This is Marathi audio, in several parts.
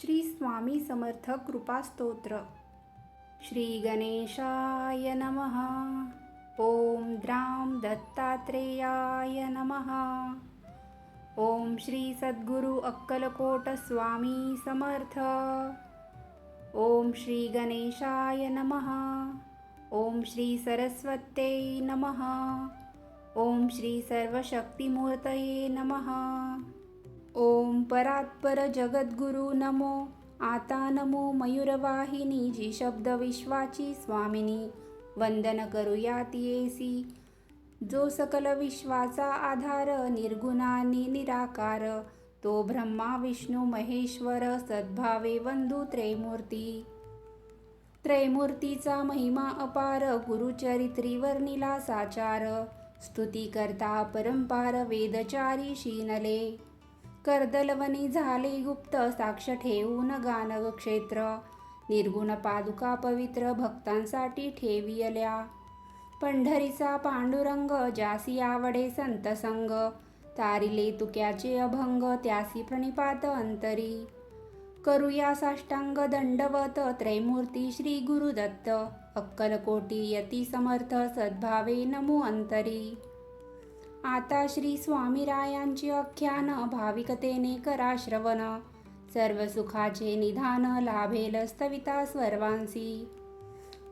श्री स्वामी समर्थ कृपास्तोत्र. श्री गणेशाय नमः. ओम द्राम दत्तात्रेयाय नमः. ओम श्री सद्गुरु अक्कलकोट स्वामी समर्थ. ओम श्री गणेशाय नमः. ओम श्री सरस्वत्यै नमः. ओम श्री सर्वशक्तिमूर्तये नमः. ओम परात्पर जगद्गुरु नमो. आता नमो मयूरवाहिनी. जी शब्द विश्वाची स्वामिनी. वंदन करूयात येसी. जो सकल विश्वाचा आधार. निर्गुणानी निराकार. तो ब्रह्मा विष्णू महेश्वर. सद्भावे वंदू त्रैमूर्ती. त्रैमूर्तीचा महिमा अपार. गुरुचरित्री वर्णिला साचार. स्तुती करता परंपार. वेदचारी शीनले. कर्दलवनी झाले गुप्त. साक्ष ठेवून गान क्षेत्र. निर्गुण पादुका पवित्र. भक्तांसाठी ठेवियल्या. पंढरीचा पांडुरंग. ज्यासी आवडे संत संग. तारिले तुक्याचे अभंग. त्यासी प्रणिपात अंतरी. करूया साष्टांग दंडवत. त्रैमूर्ती श्री गुरुदत्त. अक्कलकोटी यती समर्थ. सद्भावे नमो अंतरी. आता श्री स्वामीरायांचे आख्यान. भाविकतेने करा श्रवण. सर्व सुखाचे निधान. लाभेल स्तविता सर्वांसी.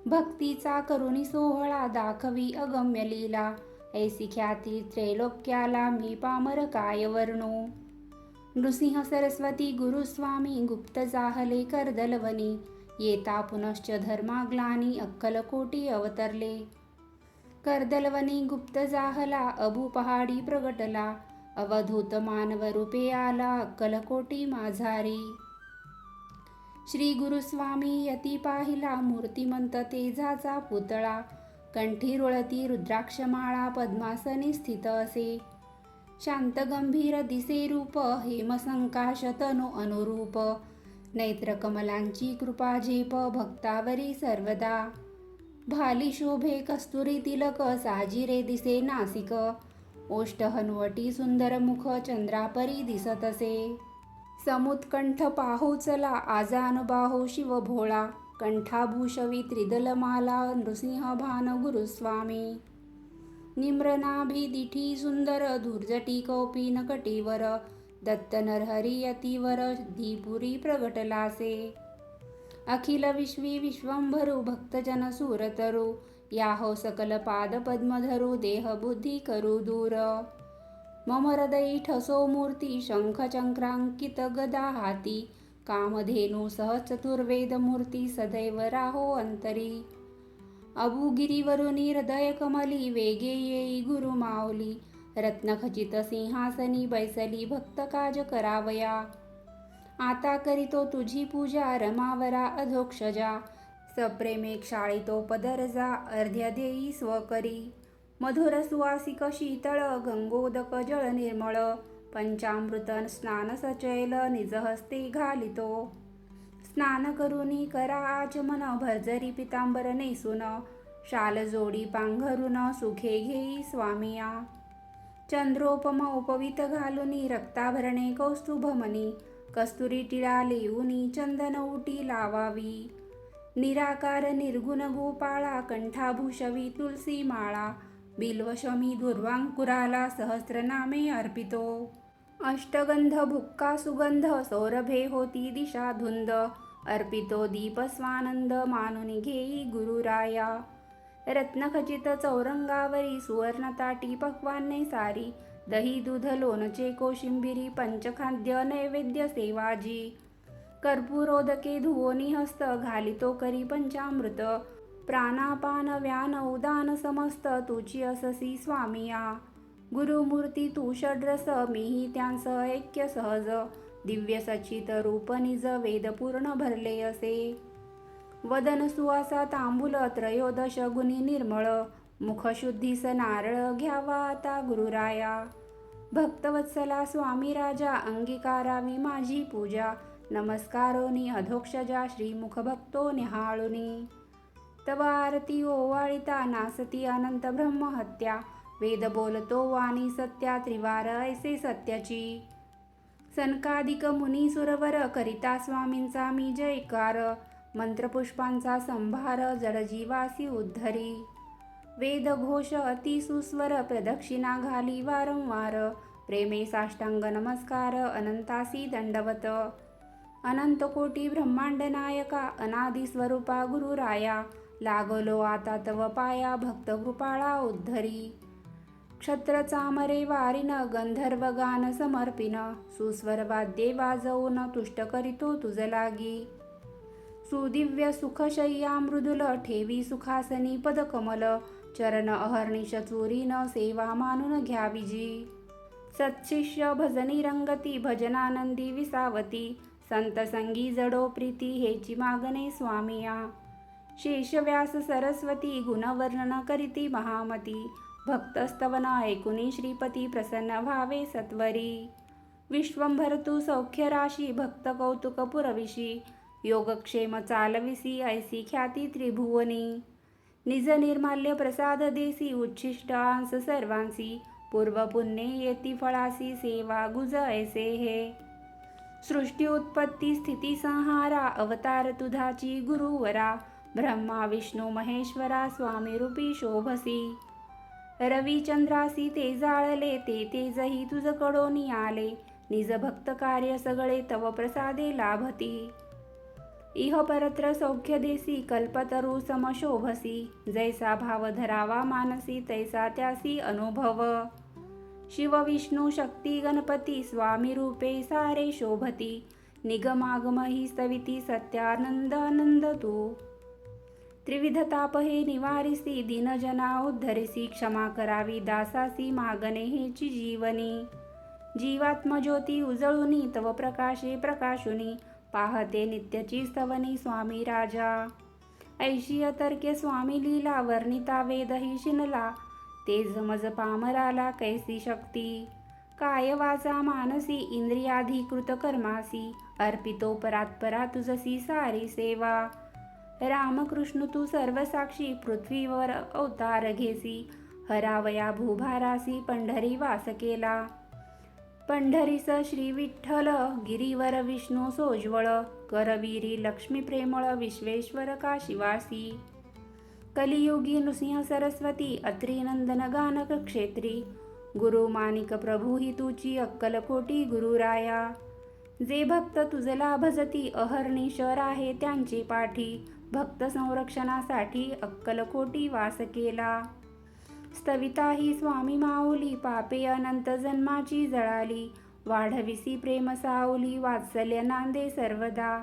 भक्तीचा करुणी सोहळा. दाखवी अगम्य लीला. ऐसी ख्याती त्रैलोक्याला. मी पामर काय वर्णू. नृसिंह सरस्वती गुरुस्वामी. गुप्त जाहले कर्दलवनी. येता पुनश्च धर्माग्लानी. अक्कलकोटी अवतरले. कर्दलवनी गुप्त जाहला. अबू पहाडी प्रगटला. अवधूत मानव रूपे आला. अक्कलकोटी माझारी. श्री गुरुस्वामी यती पाहिला. मूर्तिमंत तेजाचा पुतळा. कंठी रुळती रुद्राक्षमाळा. पद्मासनी स्थित असे. शांत गंभीर दिसे रूप. हेमसंकाश तनु अनुरूप. नेत्र कमलांची कृपा झेप. भक्तावरी सर्वदा. भाली शोभे कस्तुरी तिलक. साजिरे दिसे नासिक. ओष्ठ हनुवटी सुंदर मुख. चंद्रापरी दिसत असे. समुत्कंठ पाहू चला. आजानुबाहू शिव भोळा. कंठाभूषवी त्रिदलमाला. नृसिंह भान गुरुस्वामी. निम्रनाभी दिठी सुंदर. धुर्जटी कौपीन कटीवर. दत्त नरहरी यतीवर. धीपुरी प्रगटलासे. अखिल विश्वी विश्वंभरू. भक्तजन सूरतरू. याहो सकल पाद पद्मधरू. देह बुद्धी करू दूर. मम हृदयी ठसो मूर्ती. शंख चक्रांकित गदा हाती. कामधेनू सह चतुर्वेद मूर्ती. सदैव राहो अंतरी. अबुगिरीवरुनी हृदय कमली. वेगे येई गुरु माऊली. रत्नखचित सिंहासनी. बैसली भक्त काज करावया. आता करीतो तुझी पूजा. रमावरा अधोक्षजा. सप्रेमे क्षाळितो पदरजा. अर्ध्य देई स्वकरी. मधुर सुवासिक शीतळ. गंगोदक जळ निर्मळ. पंचामृत स्नान सचैल. निजहस्ते घालितो. स्नान करुनी करा आचमन. भरजरी पितांबर नेसून. शाल जोडी पांघरून. सुखे घेई स्वामिया. चंद्रोपम उपवित घालुनी. रक्ताभरणे कौस्तुभमणी. कस्तुरी टिळा लेऊनी. चंदन उटी लावावी. निराकार निर्गुण गोपाळा. कंठाभूषवी तुलसी माळा. बिल्वशमी दुर्वांकुराला. सहस्रनामे अर्पितो. अष्टगंध भुक्का सुगंध. सौरभे होती दिशा धुंद. अर्पितो दीप स्वानंद. मानुनी घेई गुरुराया. रत्नखचित चौरंगावरी. सुवर्णताटी पक्वान्ने सारी. दही दूध लोणचे कोशिंबिरी. पंचखाद्य नैवेद्य सेवाजी. कर्पूरोदके धुवोनी हस्त. घालितो करी पंचामृत. प्राणापान व्यान उदान समस्त. तुची अससी स्वामिया. गुरुमूर्ती तू षड्रस. मीही त्यांस ऐक्य सहज. दिव्य सचित रूप निज. वेदपूर्ण भरले असे. वदन सुवासा तांबूल. त्रयोदश गुणी निर्मळ. मुखशुद्धीस नारळ. घ्यावा आता गुरुराया. भक्तवत्सला स्वामी राजा. अंगीकारावी माझी पूजा. नमस्कारोनी अधोक्षजा. श्रीमुख भक्तो निहाळुनी. तव आरती ओवाळिता. नासती अनंत ब्रह्महत्या. वेद बोलतो वाणी सत्या. त्रिवार ऐसे सत्याची. सनकादिक मुनी सुरवर करिता स्वामींचा मी जयकार. मंत्रपुष्पांचा संभार जडजीवासी उद्धरी. वेदघोष अति सुस्वर प्रदक्षिणा घाली वारंवार. प्रेमे साष्टांग नमस्कार अनंतासी दंडवत. अनंत कोटी ब्रह्मांड नायका अनादि स्वरूपा गुरुराया. लागलो आता तव पाया भक्त कृपाळा उद्धरी. क्षत्र चामरे वारिन गंधर्व गान समर्पिन. सुस्वर वाद्ये वाजवून तुष्ट करीतो तुझ लागी. सुदिव्य सुखशय्या मृदुल ठेवी सुखासनी पदकमल. चरण अहर्निश चोरीन सेवा मानून घ्याविजी. सत्शिष्य भजनी रंगती भजनानंदी विसावती. संत संगी जडो प्रीती हेची मागणे स्वामिया. शेषव्यास सरस्वती गुणवर्णन करीती महामती. भक्तस्तवन ऐकुनी श्रीपती प्रसन्न व्हावे सत्वरी. विश्वंभर तू सौख्य राशी भक्त कौतुक पुरविशी. योगक्षेम चालविसी ऐसी ख्याती त्रिभुवनी. निज निर्माल्य प्रसाद देसी उच्छिष्ट अंश सर्वांसी. पूर्व पुण्ये येती फळासी सेवा गुज ऐसे हे. सृष्टी उत्पत्ती स्थिती संहारा अवतार तुझाची गुरुवरा. ब्रह्मा विष्णू महेश्वरा स्वामी रूपी शोभसी. रविचंद्रासी ते जाळले ते तेजही तुझ कडोनी आले. निज भक्त कार्य सगळे तव प्रसादे लाभती. इह परत्र सौख्य देसी कल्पतरू समशोभसी. जैसा भाव धरावा मानसी तैसा त्यासी अनुभव. शिव विष्णू शक्ती गणपती स्वामी रूपे सारे शोभती. निगमागम ही स्तविती सत्यानंद आनंद तू. त्रिविध ताप हे निवारिसी दीनजना उद्धरिसी. क्षमा करावी दासासी मागणे हेची जीवनी. जीवात्मज्योती उजळुनी तव प्रकाशे प्रकाशुनी. पाहते नित्यची स्तवनी स्वामी राजा. ऐशी अतर्क्य स्वामी लीला वर्णिता वेदही शिनला. ते जमज पामराला कैसी शक्ती. काय वाचा मानसी इंद्रियाधिकृत कर्मासी. अर्पितो परात्परा तुझसी सारी सेवा. रामकृष्ण तू सर्वसाक्षी पृथ्वीवर अवतार घेसी. हरावया भूभारासी पंढरी वास केला. पंढरीस श्री विठ्ठल गिरीवर विष्णू सोज्वळ. करवीरी लक्ष्मी प्रेमळ विश्वेश्वर काशीवासी. कलियुगी नृसिंह सरस्वती अत्रिनंदन गानक क्षेत्री. गुरु मानिक प्रभू ही तुची अक्कलकोटी गुरुराया. जे भक्त तुझला भजती अहर्निश आहे त्यांची पाठी. भक्त संरक्षणासाठी अक्कलकोटी वास केला. स्तविता ही स्वामी माऊली पापे अनंत जन्माची जळाली. वाढविसी प्रेम सावली वात्सल्य नांदे सर्वदा.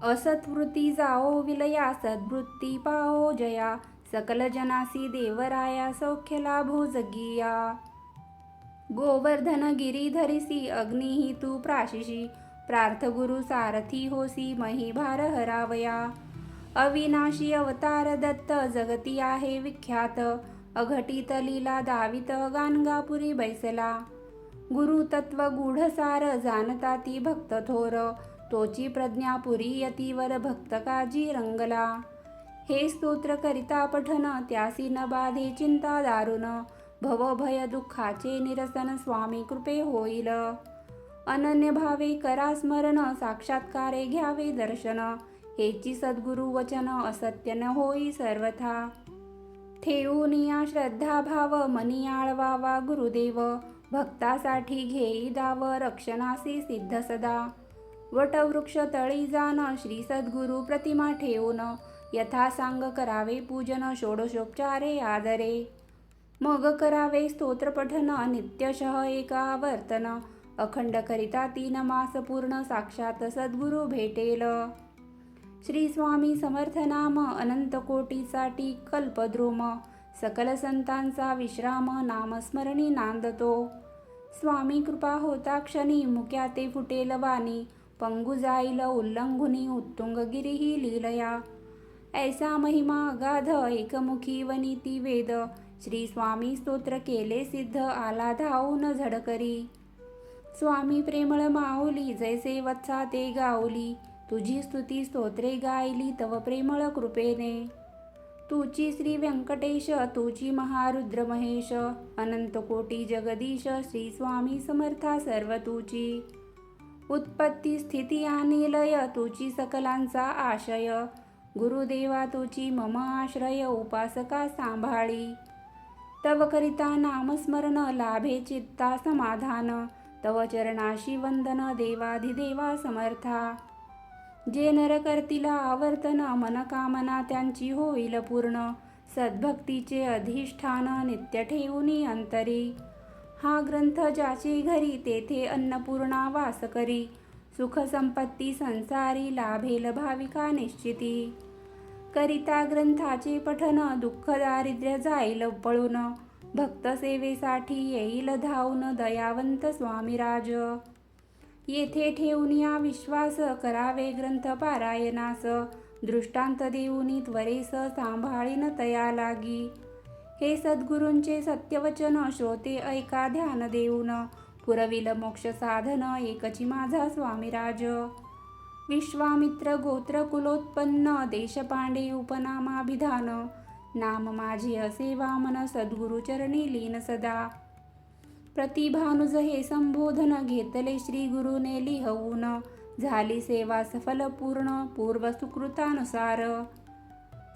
असत्वृत्ती जाओ विलया सद्वृत्ती पाओ जया. सकल जनासी देवराया सौख्य लाभो जगिया. गोवर्धन गिरीधरिसी अग्निही तू प्राशिषी. प्रार्थ गुरु सारथी होसी मही भार हरावया. अविनाशी अवतार दत्त जगती आहे विख्यात. अघटित लीला दावित गाणगापुरी बैसला. गुरु तत्व गूढ सार जाणता ती भक्त थोर. तोची प्रज्ञा पुरी यतीवर भक्त काजी रंगला. हे स्तोत्र करिता पठन त्यासी न बाधे चिंता दारुण. भव भय दुःखाचे निरसन स्वामी कृपे होईल. अनन्य भावे करा स्मरण साक्षात्कारे घ्यावे दर्शन. हेची सद्गुरु वचन असत्य न होई सर्वथा. ठेवूनिया श्रद्धा भाव मनी आळवावा गुरुदेव. भक्तासाठी घेई दाव रक्षणासी सिद्ध सदा. वटवृक्ष तळी जाण श्री सद्गुरु प्रतिमा ठेवून. यथा सांग करावे पूजन षोडशोपचारे आदरे. मग करावे स्तोत्र पठन नित्यशः एकावर्तन. अखंड करिता 3 मास पूर्ण साक्षात सद्गुरु भेटेल. श्री स्वामी समर्थ नाम अनंत कोटीसाठी कल्पद्रुम. सकल संतांचा विश्राम नामस्मरणी नांदतो. स्वामी कृपा होता क्षणी मुक्या ते फुटेल वाणी. पंगु जाईल उल्लंघुनी उत्तुंग गिरीही लीलया. ऐसा महिमा अगाध एकमुखी वनिती वेद. श्री स्वामी स्तोत्र केले सिद्ध आला धावून झडकरी. स्वामी प्रेमळ माऊली जैसे वत्सा ते गाऊली. तुझी स्तुती स्तोत्रे गायली तव प्रेमळ कृपेने. तुची श्री व्यंकटेश तुची महारुद्र महेश. अनंत कोटी जगदीश श्री स्वामी समर्था सर्व तुची. उत्पत्ती स्थिती आणि लय तुची सकलांचा आशय. गुरुदेवा तुची मम आश्रय, उपासका सांभाळी. तव करिता नामस्मरण, लाभे चित्ता समाधान. तव चरणाशी वंदन, देवाधिदेवा समर्था. जे नर करतील आवर्तन, मनकामना त्यांची होईल पूर्ण. सद्भक्तीचे अधिष्ठान, नित्य ठेवूनी अंतरी. हा ग्रंथ ज्याचे घरी, तेथे अन्नपूर्णा वास करी. सुख संपत्ती संसारी, लाभेल भाविका निश्चिती. करिता ग्रंथाचे पठन, दुःख दारिद्र्य जाईल पळून. भक्त सेवेसाठी येईल धावून, दयावंत स्वामीराज. येथे ठेवून या विश्वास, करावे ग्रंथ पारायणास. दृष्टांत देऊनी त्वरेस, सांभाळीन तया लागी. हे सद्गुरूंचे सत्यवचन, श्रोते ऐका ध्यान देऊन. पुरविल मोक्ष साधन, एकची माझा स्वामीराज. विश्वामित्र गोत्र कुलोत्पन्न, देशपांडे उपनामाभिधान. नाम माझे असे वामन, सद्गुरु चरणी लीन सदा. प्रतिभानुज हे संबोधन, घेतले श्री गुरुने लिहवून. झाली सेवा सफल पूर्ण, पूर्व सुकृतानुसार.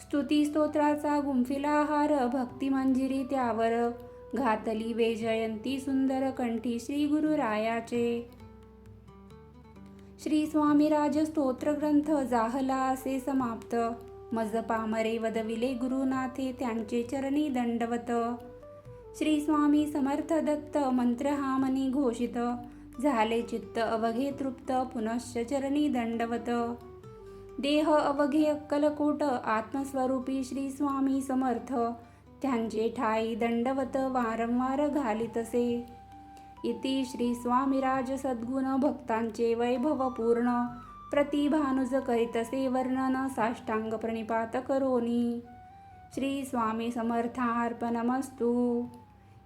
स्तुती स्तोत्राचा गुंफिला हार, भक्ती मंजिरी त्यावर. घातली वैजयंती सुंदर, कंठी श्री गुरुरायाचे. श्री स्वामीराज स्तोत्र ग्रंथ जाहला असे समाप्त. मज पामरे वदविले गुरुनाथे, त्यांचे चरणी दंडवत. श्री स्वामी समर्थ दत्त, मंत्र हा मनी घोषित. झाले चित्त अवघे तृप्त, पुनश्च चरणी दंडवत. देह अवघे अक्कलकोट, आत्मस्वरूपी श्री स्वामी समर्थ. त्यांचे ठाई दंडवत, वारंवार घालितसे. इति श्री स्वामीराज सद्गुण, भक्तांचे वैभव पूर्ण. प्रतिभानुज करीतसे वर्णन, साष्टांग प्रणिपात करोनी. श्री स्वामी समर्थार्पणमस्तु.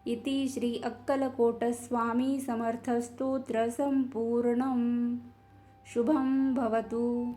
इति श्री अक्कलकोट स्वामी समर्थ स्तोत्र संपूर्णम. शुभम भवतु.